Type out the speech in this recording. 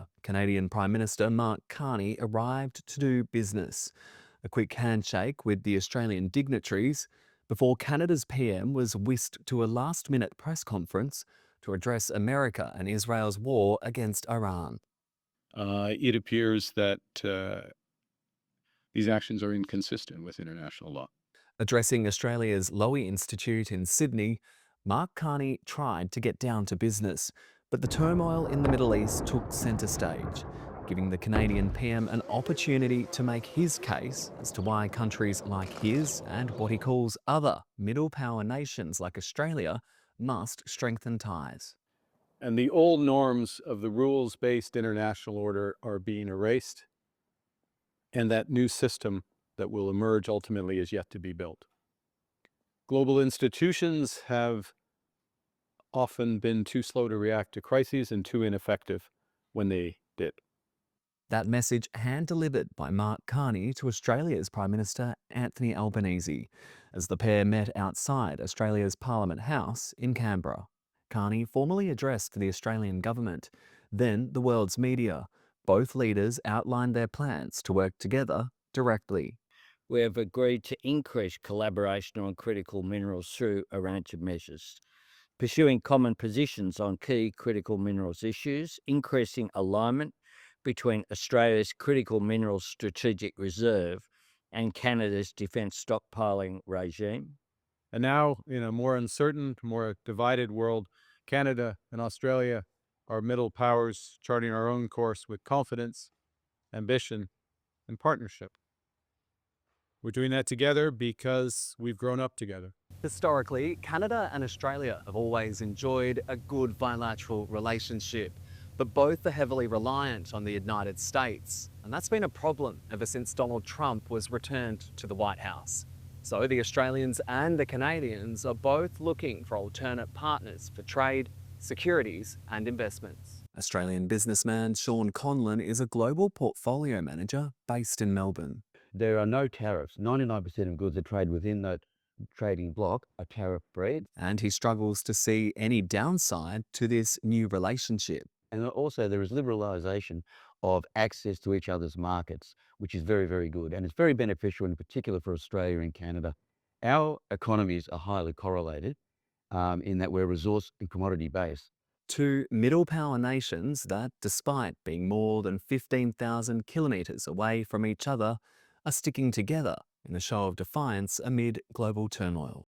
Australia, Canadian Prime Minister Mark Carney arrived to do business. A quick handshake with the Australian dignitaries before Canada's PM was whisked to a last-minute press conference to address America and Israel's war against Iran. It appears that these actions are inconsistent with international law. Addressing Australia's Lowy Institute in Sydney, Mark Carney tried to get down to business, but the turmoil in the Middle East took centre stage, giving the Canadian PM an opportunity to make his case as to why countries like his and what he calls other middle power nations like Australia must strengthen ties. And the old norms of the rules-based international order are being erased, and that new system that will emerge ultimately is yet to be built. Global institutions have often been too slow to react to crises and too ineffective when they did. That message hand-delivered by Mark Carney to Australia's Prime Minister Anthony Albanese as the pair met outside Australia's Parliament House in Canberra. Carney formally addressed the Australian government, then the world's media. Both leaders outlined their plans to work together directly. We have agreed to increase collaboration on critical minerals through a range of measures, pursuing common positions on key critical minerals issues, increasing alignment between Australia's critical minerals strategic reserve and Canada's defence stockpiling regime. And now, in a more uncertain, more divided world, Canada and Australia are middle powers charting our own course with confidence, ambition, and partnership. We're doing that together because we've grown up together. Historically, Canada and Australia have always enjoyed a good bilateral relationship, but both are heavily reliant on the United States. And that's been a problem ever since Donald Trump was returned to the White House. So the Australians and the Canadians are both looking for alternate partners for trade, securities and investments. Australian businessman Sean Conlon is a global portfolio manager based in Melbourne. There are no tariffs. 99% of goods that trade within that trading bloc are tariff-free. And he struggles to see any downside to this new relationship. And also there is liberalisation of access to each other's markets, which is very, very good. And it's very beneficial in particular for Australia and Canada. Our economies are highly correlated in that we're resource and commodity based. Two middle power nations that, despite being more than 15,000 kilometres away from each other, are sticking together in a show of defiance amid global turmoil.